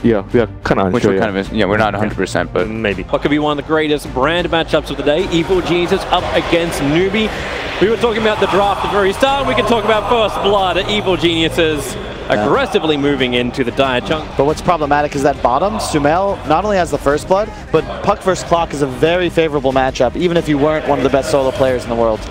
Yeah, we are kind of unsure. Which we're kind of, yeah, we're not 100%, but maybe. What could be one of the greatest brand matchups of the day? Evil Geniuses up against NewBee. We were talking about the draft at the very start, and we can talk about First Blood. Evil Geniuses aggressively moving into the dire chunk. But what's problematic is that bottom, Sumail not only has the First Blood, but Puck vs. Clock is a very favorable matchup, even if you weren't one of the best solo players in the world.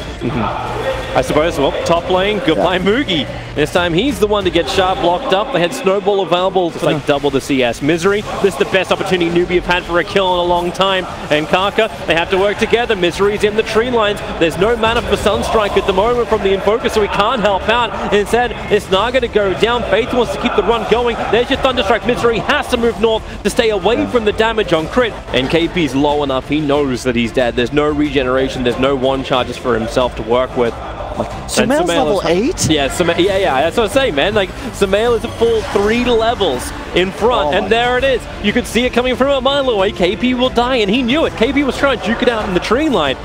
I suppose, well, top lane, goodbye Moogie. This time he's the one to get sharp blocked up. They had Snowball available, just like double the CS. Misery, this is the best opportunity NewBee have had for a kill in a long time. And Kaka, they have to work together. Misery's in the tree lines. There's no mana for Sunstrike at the moment from the Invocus, so he can't help out. Instead, it's not going to go down. Faith wants to keep the run going. There's your Thunderstrike. Misery has to move north to stay away from the damage on crit. And KP's low enough, he knows that he's dead. There's no regeneration, there's no one charges for himself to work with. Sumail's level 8? Yeah, that's what I'm saying, man. Like, Sumail is a full 3 levels in front, and there it is. You could see it coming from a mile away. KP will die, and he knew it. KP was trying to juke it out in the tree line,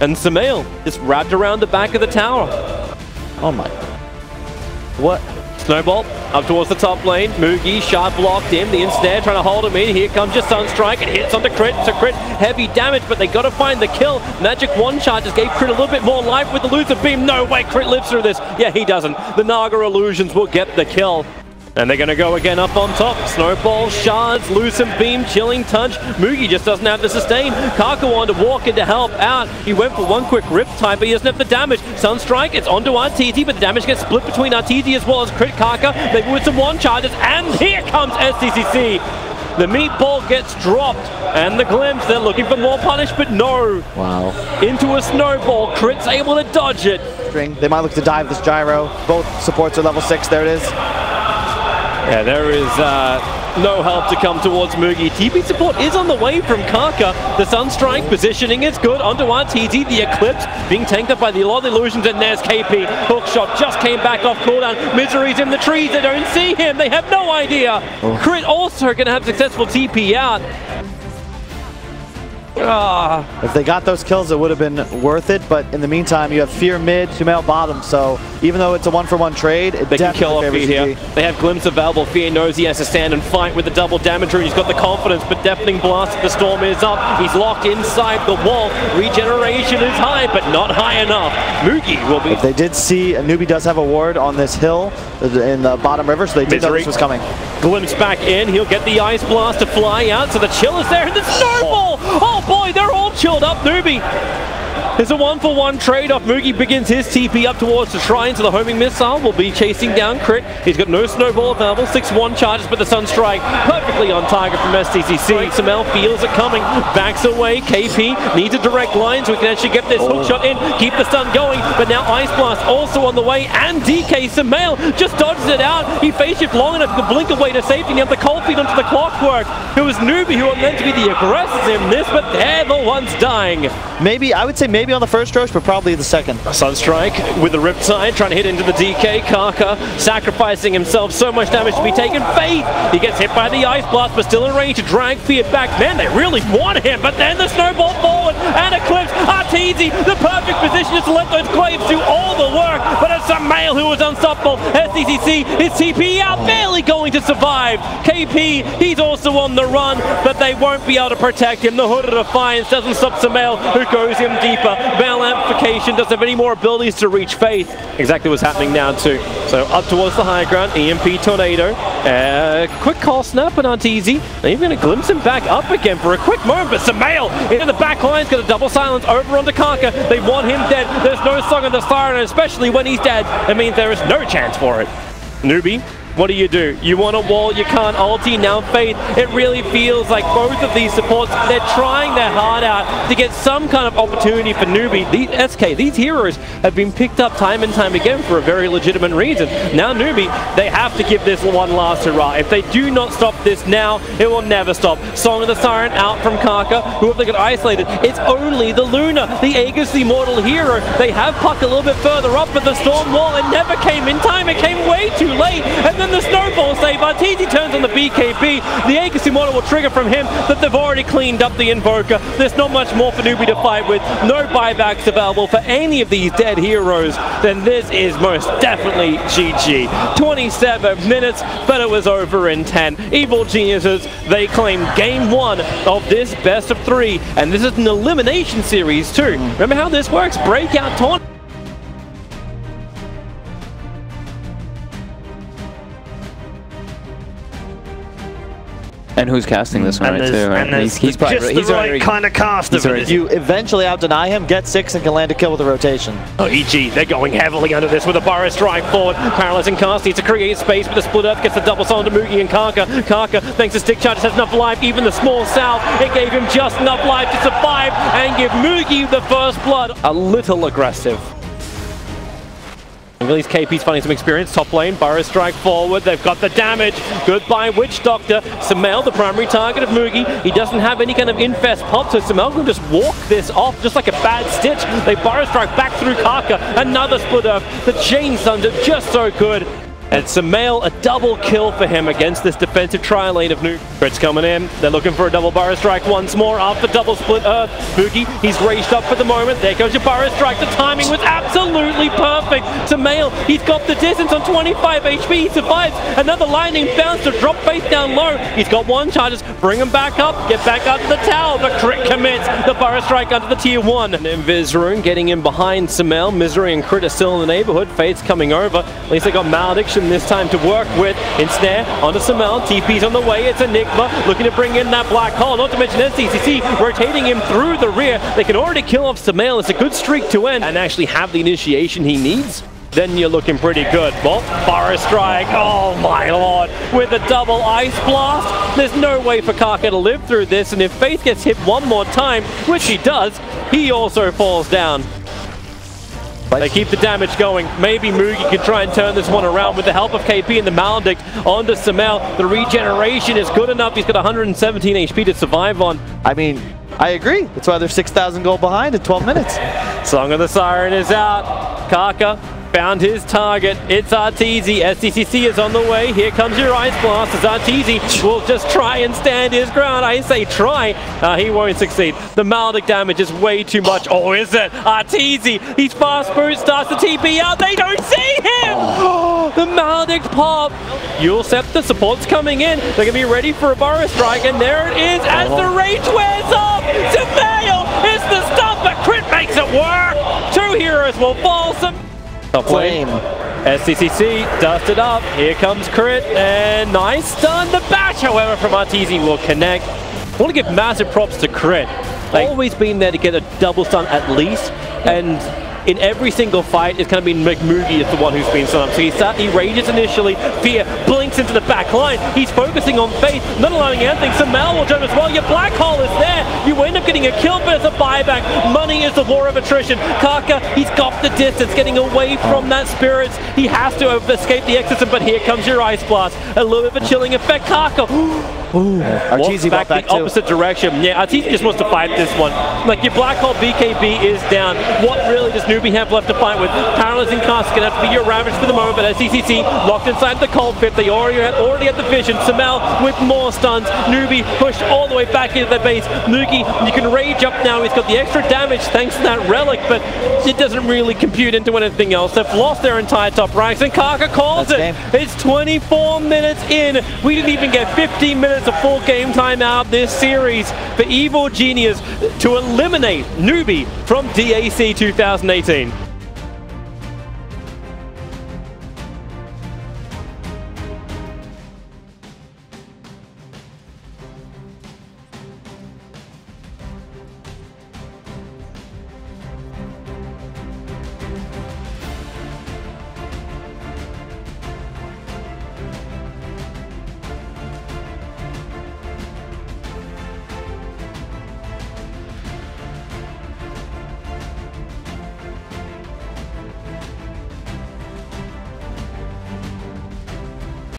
and Sumail just wrapped around the back of the tower. Oh my. What? Snowball up towards the top lane. Moogie sharp blocked in. The ensnare trying to hold him in. Here comes your Sunstrike. It hits onto crit. So crit heavy damage, but they got to find the kill. Magic one charges gave crit a little bit more life with the Luther Beam. No way, crit lives through this. Yeah, he doesn't. The Naga Illusions will get the kill. And they're going to go again up on top. Snowball, shards, Lucent Beam, Chilling Touch. Moogie just doesn't have the sustain. Kaka wanted to walk in to help out. He went for one quick rip type, but he doesn't have the damage. Sunstrike, it's onto RTT, but the damage gets split between RTT as well as Crit Kaka. Maybe with some one charges, and here comes SCCC. The meatball gets dropped, and the glimpse, they're looking for more punish, but no. Wow. Into a snowball, Crit's able to dodge it. They might look to dive this gyro. Both supports are level 6, there it is. Yeah, there is no help to come towards Moogie. TP support is on the way from Kaka. The Sunstrike positioning is good onto RTT. The Eclipse being tanked up by the Lot of Illusions, and there's KP. Hookshot just came back off cooldown. Misery's in the trees. They don't see him. They have no idea. Crit also going to have successful TP out. If they got those kills, it would have been worth it, but in the meantime, you have Fear mid, Sumail bottom, so even though it's a 1-for-1 trade, it they can kill off Fear here. CG. They have Glimpse available. Fear knows he has to stand and fight with the double damage rune. He's got the confidence, but Deafening Blast, the storm is up. He's locked inside the wall. Regeneration is high, but not high enough. Moogie will be... If they did see, NewBee does have a ward on this hill in the bottom river, so they did know this was coming. Glimpse back in. He'll get the Ice Blast to fly out, so the chill is there, and the Snowball! Oh boy, they're all chilled up. NewBee. There's a 1-for-1 trade-off. Moogie begins his TP up towards the shrine, so the homing missile will be chasing down Crit. He's got no Snowball available. 6-1 charges, but the Sunstrike perfectly on target from SCCC. Sumail feels it coming, backs away. KP needs a direct line so we can actually get this hookshot in, keep the stun going. But now Ice Blast also on the way, and DK Sumail just dodges it out. He face shift long enough to blink away to safety. Now the cold feet onto the Clockwork. It was NewBee who are meant to be the aggressors in this, but they're the ones dying. Maybe, I would say maybe on the first Roche, but probably the second. Sunstrike with the Riptide trying to hit into the DK. Kaka sacrificing himself, so much damage to be taken. Faith, he gets hit by the Ice Blast, but still in range to drag Fear back. Man, they really want him, but then the Snowball forward and Eclipse. Arteezy, the perfect position just to let those Glaives do all the work, but it's Sumail who was unstoppable. SCCC is TP out, barely going to survive. KP, he's also on the run, but they won't be able to protect him. The Hood of Defiance doesn't stop Sumail, who goes in deeper. Bell Amplification doesn't have any more abilities to reach Faith. Exactly what's happening now too. So up towards the high ground, EMP Tornado. Quick call snap on Arteezy. They're even going to glimpse him back up again for a quick moment, but Sumail into the back line's got a double silence over onto Kaka. They want him dead. There's no song on the siren, especially when he's dead. It means there is no chance for it. NewBee, what do? You want a wall, you can't ulti. Now Faith, it really feels like both of these supports, they're trying their heart out to get some kind of opportunity for NewBee. These heroes have been picked up time and time again for a very legitimate reason. Now NewBee, they have to give this one last hurrah. If they do not stop this now, it will never stop. Song of the Siren out from Kaka, who if they get isolated, it's only the Luna, the Aegis, the immortal hero. They have Puck a little bit further up, but the Storm Wall, it never came in time. It came way too late, and the then the snowball save. Arteezy turns on the BKB. The Agency model will trigger from him that they've already cleaned up the Invoker. There's not much more for NewBee to fight with. No buybacks available for any of these dead heroes. Then this is most definitely GG. 27 minutes, but it was over in 10. Evil Geniuses, they claim game 1 of this best of 3, and this is an elimination series too. Remember how this works? Breakout tournament. And who's casting this one, right, too? Right? He's probably just the right kind of cast of it. You eventually out-deny him, get 6, and can land a kill with a rotation. Oh, EG, they're going heavily under this with a Burrow strike forward. Paralyzing cast needs to create space, but the split earth gets the double summon to Moogie and Karka. Karka, thanks to stick charges, has enough life. Even the small south, it gave him just enough life to survive and give Moogie the first blood. A little aggressive. At least KP's finding some experience. Top lane, Burrow strike forward. They've got the damage. Goodbye, Witch Doctor. Sumail, the primary target of Moogie. He doesn't have any kind of infest pop, so Sumail can just walk this off just like a bad stitch. They Burrow strike back through Karka. Another split earth. The Chain Thunder just so good. And Sumail, a double kill for him against this defensive tri-lane of NewBee. Crit's coming in. They're looking for a double Burrow strike once more after double split earth. Moogie, he's raged up for the moment. There goes your Burrow strike. The timing was absolutely perfect. Sumail, he's got the distance on 25 HP. He survives. Another lightning bounce to drop face down low. He's got 1 charges. Bring him back up. Get back up to the tower. The crit commits. The Burrow strike under the tier 1. And then Vizroon getting in behind Sumail. Misery and Crit are still in the neighborhood. Fate's coming over. At least they got Malediction this time to work with. Ensnare onto Sumail. TP's on the way. It's Enigma looking to bring in that black hole. Not to mention NCCC rotating him through the rear. They can already kill off Sumail. It's a good streak to end and actually have the initiation he needs. Then you're looking pretty good. Well, Burrow strike. Oh my lord. With a double ice blast. There's no way for Karka to live through this. And if Faith gets hit one more time, which he does, he also falls down. They keep the damage going. Maybe Moogie can try and turn this one around with the help of KP and the Maledict onto Sumail. The regeneration is good enough. He's got 117 HP to survive on. I mean, I agree. That's why they're 6,000 gold behind in 12 minutes. Song of the Siren is out. Karka found his target. It's Arteezy. SDCC is on the way. Here comes your Ice Blast as Arteezy will just try and stand his ground. I say try. He won't succeed. The Maledict damage is way too much. Oh, is it? Arteezy. He's fast boost. Starts the TP out. They don't see him. The Maledict pop. Yule Scepter support's coming in. They're going to be ready for a Burrow strike. And there it is as the rage wears off. Sumail is the stuff, but Crit makes it work. 2 heroes will fall. Top lane. SCCC dusted up. Here comes Crit, and nice stun. The bash, however, from Arteezy will connect. I want to give massive props to Crit. Always been there to get a double stun at least, and in every single fight, it's kind of been Moogie is the one who's been stunned up. So he rages initially. Fear blinks into the back line. He's focusing on Faith, not allowing anything. Sumail will jump as well. Your black hole is there. You end up getting a kill, but it's a buyback. Money is the law of attrition. Karka, he's got the distance, getting away from that Spirits. He has to escape the exorcism, but here comes your Ice Blast. A little bit of a chilling effect. Karka. Arteezy back the opposite direction. Yeah, Arteezy just wants to fight this one. Like, your black hole BKB is down. What really does NewBee have left to fight with? Paralyzing Cast gonna have to be your Ravage for the moment, but as CCC locked inside the cold pit, they already had the vision. Sumail with more stuns. NewBee pushed all the way back into the base. Moogie, you can rage up now. He's got the extra damage thanks to that relic, but it doesn't really compute into anything else. They've lost their entire top ranks, and Karka calls it. It's 24 minutes in. We didn't even get 15 minutes of full game time out this series for Evil Genius to eliminate NewBee from DAC 2018.